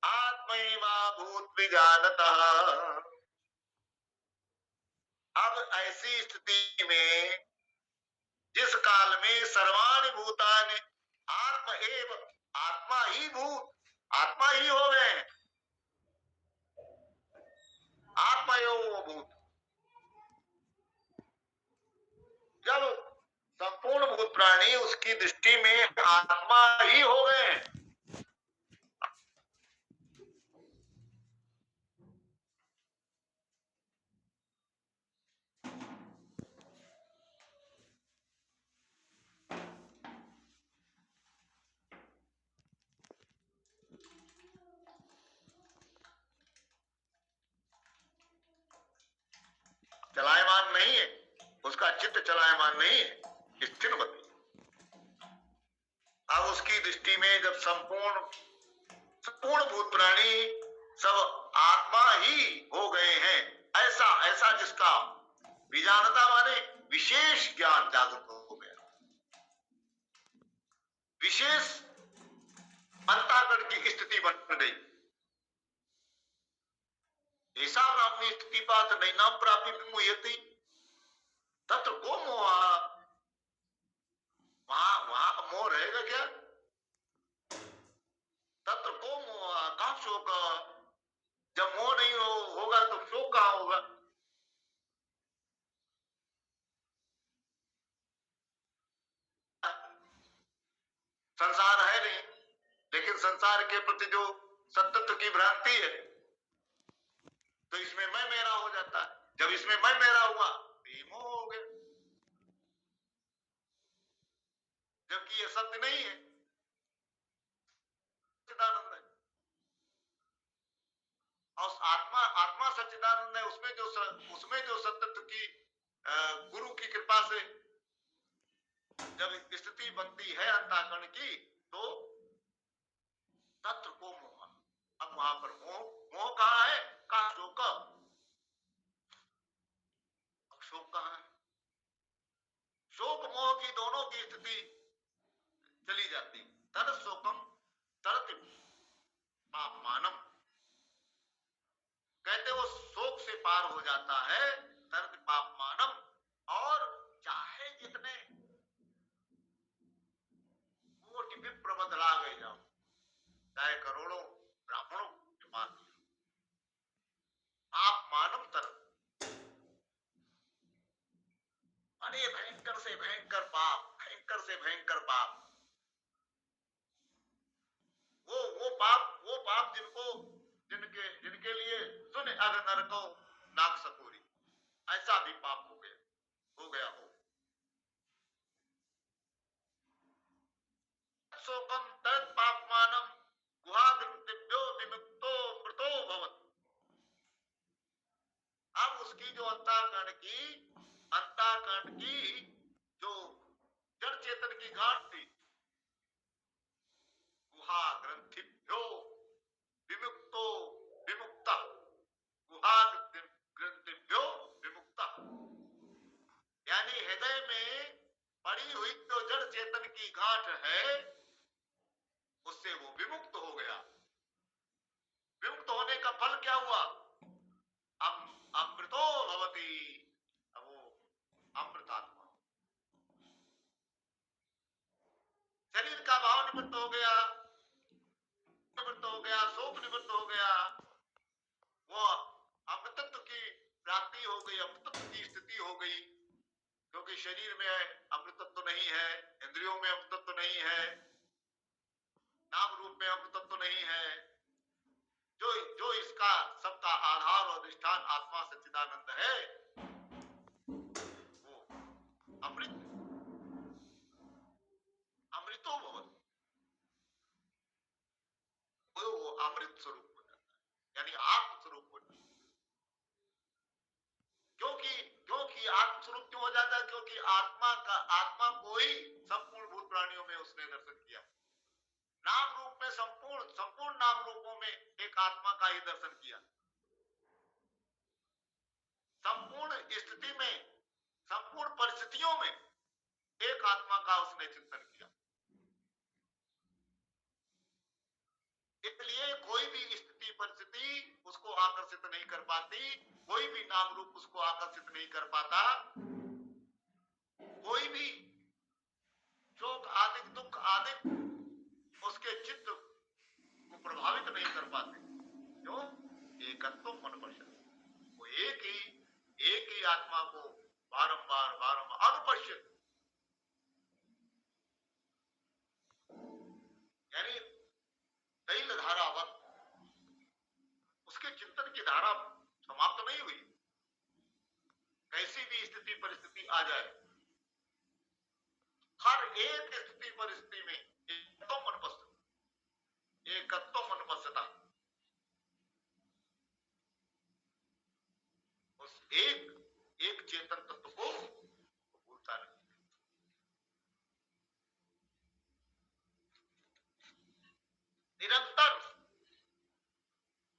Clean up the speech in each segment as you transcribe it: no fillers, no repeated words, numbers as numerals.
आत्मैवाभूत विजानतः। अब ऐसी स्थिति में जिस काल में सर्वाणि भूतानि आत्म एव, आत्मा ही भूत, आत्मा ही हो गए हैं, आत्मयो भूत। जब संपूर्ण भूत प्राणी उसकी दृष्टि में आत्मा ही हो गए हैं, चलायमान नहीं है, उसका चित्त चलायमान नहीं है, स्थिर बनी। अब उसकी दृष्टि में जब संपूर्ण भूत प्राणी सब आत्मा ही हो गए हैं, ऐसा ऐसा जिसका विजानता माने विशेष ज्ञान जागृत हो गया, विशेष अंताकरण की स्थिति बन गई। ऐसा ब्राह्मणी स्थिति बात नहीं नाम प्राप्ति विमुह्यति तत्र को मोह। वहां मोह रहेगा क्या? तत्र को मोह, कहां शोक? जब मोह नहीं होगा तो शोक कहां होगा? संसार है नहीं, लेकिन संसार के प्रति जो सत्तत्व की भ्रांति है तो इसमें मैं मेरा हो जाता है। जब इसमें मैं मेरा हुआ तो ये मोह हो गया, जबकि ये सत्य नहीं है, सच्चिदानंद है। और आत्मा सच्चिदानंद है, उसमें जो सत्तत्व की गुरु की कृपा से जब स्थिति बनती है अंतःकरण की, तो तत्र को मोह। अब वहां पर मोह कहां है? कहां शोक? शोक कहां है? शोक मोह की दोनों की स्थिति चली जाती। तर शोकम तरत पापमानम, कहते वो शोक से पार हो जाता है, तरत पापमानम। और चाहे जितने कोटि विप्र बदला गए जाओ, चाहे करोड़ों ब्राह्मणों के मार दिया, आप मानव तरफ अरे भयंकर से भयंकर पाप, भयंकर से भयंकर पाप, वो पाप जिनके लिए सुन अगर नरको नाक सकोरी, ऐसा भी पाप हो गया हो। शोकम तत् पापमानम गुहादिभ्यो विमुक्तो मृतो भवत्। अब उसकी जो अंतःकरण की जो जड़ चेतन की गांठ थी, गुहा ग्रंथिभ्यो विमुक्तो विमुक्ता, गुहा ग्रंथिभ्यो विमुक्ता, यानी हृदय में पड़ी हुई जो जड़ चेतन की गांठ है उससे वो विमुक्त हो गया। विमुक्त होने का फल क्या हुआ? अमृतो भवति, वो अमृतात्मा। शरीर का भाव निवृत्त हो गया, शोक निवृत्त हो गया, वो अमृतत्व की प्राप्ति हो गई, अमृतत्व की स्थिति हो गई। क्योंकि शरीर में अमृतत्व नहीं है, इंद्रियों में अमृतत्व नहीं है, नाम रूप में अमृतत्व नहीं है। जो इसका सबका आधार और अधिष्ठान आत्मा सच्चिदानंद है, वो अमृतो भवति, वो अमृत स्वरूप हो जाता है, यानी आत्म स्वरूप हो जाता है। क्योंकि आत्म स्वरूप क्यों हो जाता है? क्योंकि आत्मा को ही संपूर्ण भूत प्राणियों में उसने दर्शन किया। नाम रूप में संपूर्ण नाम रूपों में एक आत्मा का ही दर्शन किया। संपूर्ण स्थिति में, संपूर्ण परिस्थितियों में एक आत्मा का उसने चिंतन किया। कोई भी स्थिति परिस्थिति उसको आकर्षित नहीं कर पाती, कोई भी नाम रूप उसको आकर्षित नहीं कर पाता, कोई भी शोक आदि दुख आदि उसके चित्त को प्रभावित नहीं कर पाते। क्यों? एकत्व मन पश्यति, वो एक ही आत्मा को बारंबार बारंबार अनुपश्यति, यानी तैल धारावत उसके चिंतन की धारा समाप्त नहीं हुई। कैसी भी स्थिति परिस्थिति आ जाए, हर एक स्थिति परिस्थिति में एकत्व मन पश्यति, एकत्व मन पश्यता, उस एक चेतन तत्व को भूलता नहीं।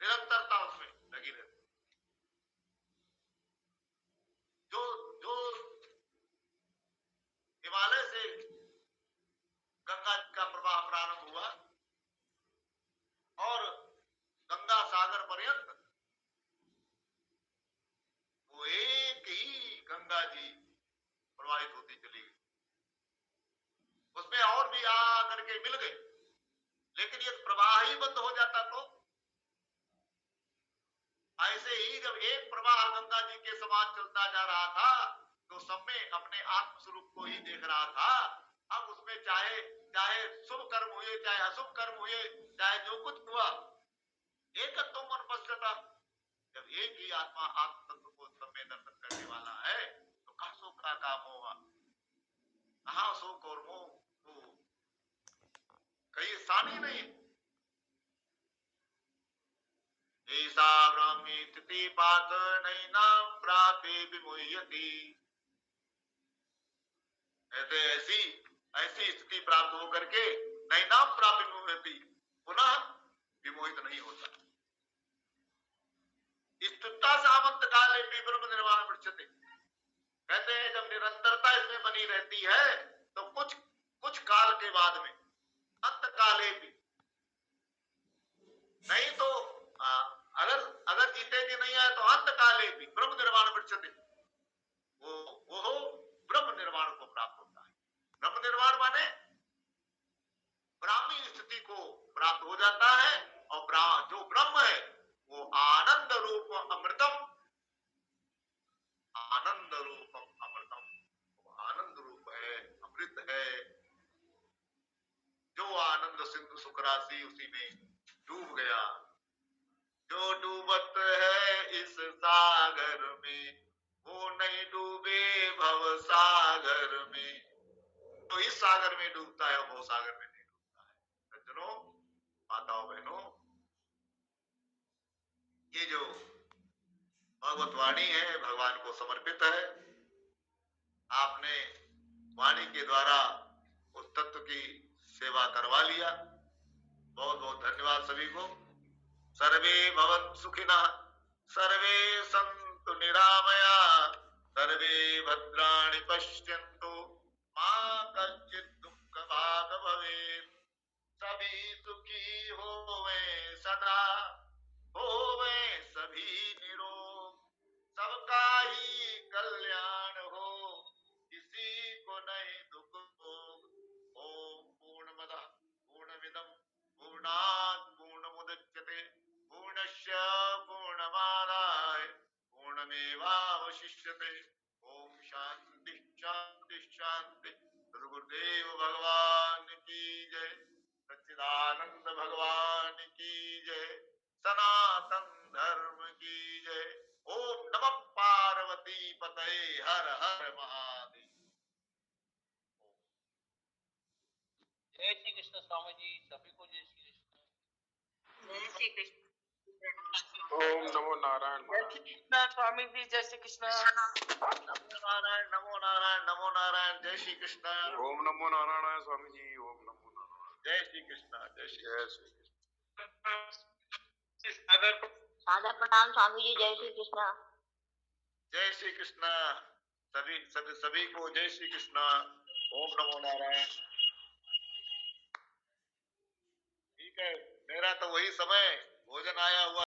निरंतरता उसमें लगी रहती। जो हिमालय से गंगा का प्रवाह प्रारंभ हुआ और गंगा सागर पर्यंत वो एक ही गंगा जी प्रवाहित होती चली गई। उसमें और भी आ करके मिल गए, लेकिन ये प्रवाह ही बंद हो जाता तो ऐसे ही जब एक प्रवाह गंगा जी के समान चलता जा रहा था तो सब में अपने आत्म स्वरूप को ही देख रहा था। अब उसमें चाहे शुभ कर्म हुए चाहे अशुभ कर्म हुए चाहे जो कुछ हुआ, एकत्व मन पश्यता। जब एक ही आत्मा आत्म तत्व को सब में दर्शन करने वाला है तो कहाँ शोक का काम होगा, कहाँ शोक और मोह कहीं स्थान ही नहीं। ऐसा ब्राह्मी स्थिति पात नैनाम प्रापे विमुह्यति, ऐसी स्थिति प्राप्त होकर के नैनाम प्राप्त विमुह्यति, पुनः विमोहित नहीं होता। स्थिरता सामंत काले ब्रह्म निर्वाण पृच्छते, कहते हैं जब निरंतरता इसमें बनी रहती है तो कुछ काल के बाद में अंत काले भी नहीं तो अगर जीते कि नहीं आए तो अंत काले भी ब्रह्म निर्वाण पृच्छते, वो ब्रह्म निर्वाण को प्राप्त होता है। ब्रह्म निर्वाण माने ब्राह्मी स्थिति को प्राप्त हो जाता है और जो ब्रह्म है वो आनंद रूप अमृतम, आनंद रूपम अमृतम, वो आनंद रूप है, अमृत है। जो आनंद सिंधु सुख राशि उसी में डूब गया, जो डूबत है इस सागर में वो नहीं डूबे भव सागर में, तो इस सागर में डूबता है वो सागर में नहीं डूबता है। सज्जनों, माताओं बहनों, ये जो भगवत वाणी है भगवान को समर्पित है। आपने वाणी के द्वारा उस तत्व की सेवा करवा लिया, बहुत बहुत धन्यवाद सभी को। सर्वे भवन्तु सुखिनः, सर्वे सन्तु निरामया, सर्वे भद्राणि पश्यन्तु, मा कश्चित् दुःख भाग् भवेत्। सभी सुखी होवें सदा, होवें सभी निरोग, सबका ही कल्याण हो, किसी को नहीं दुख भोग। ओम पूर्णमदः पूर्णमिदं पूर्णात् पूर्णमुदच्यते, पूर्णस्य पूर्णमादाय पूर्णमेवावशिष्यते। ओम शांति शांति शांति। गुरुदेव भगवान की जय, सच्चिदानंद भगवान की जय, सनातन धर्म की जय। ओम नमः पार्वती पतये, हर हर महादेव। जय श्री कृष्ण स्वामी जी, सभी को जय श्री कृष्ण। जय श्री कृष्ण। ओम नमो नारायण। जय श्री कृष्ण स्वामी जी, जय श्री कृष्ण। नमो नारायण नमो नारायण नमो नारायण। जय श्री कृष्ण। ओम नमो नारायण स्वामी जी। ओम नमो नारायण। जय श्री कृष्ण। जय श्री सादर प्रणाम स्वामी जी। जय श्री कृष्ण। जय श्री कृष्ण। सभी को जय श्री कृष्ण। ओम नमो नारायण। ठीक है। मेरा तो वही समय भोजन आया हुआ